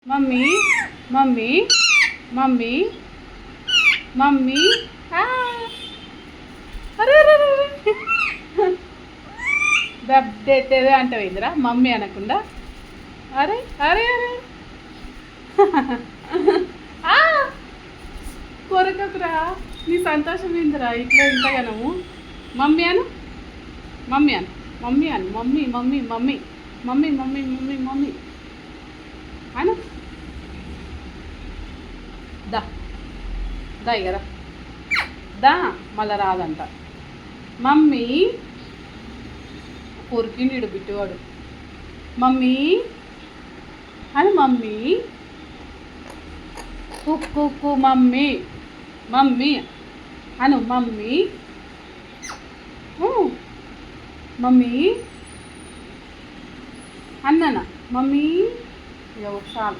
mummy mummy mummy mummy అరే దబ్బేదే అంటావు Indira mummy అనకుండా అరే అరే అరే కొరకకురా నీ సంతోషం ఏందిరా ఇట్లా ఇంతగానము మమ్మీ అను మమ్మీ అను మమ్మీ అను mummy mummy mummy mummy mummy mummy mummy అను దా దా ఇగరా దా మళ్ళా రాదంట మమ్మీ కొరికిండు బిట్టువాడు మమ్మీ అని మమ్మీ కుక్కు మమ్మీ మమ్మీ అను మమ్మీ మమ్మీ అన్ననా మమ్మీ చాలు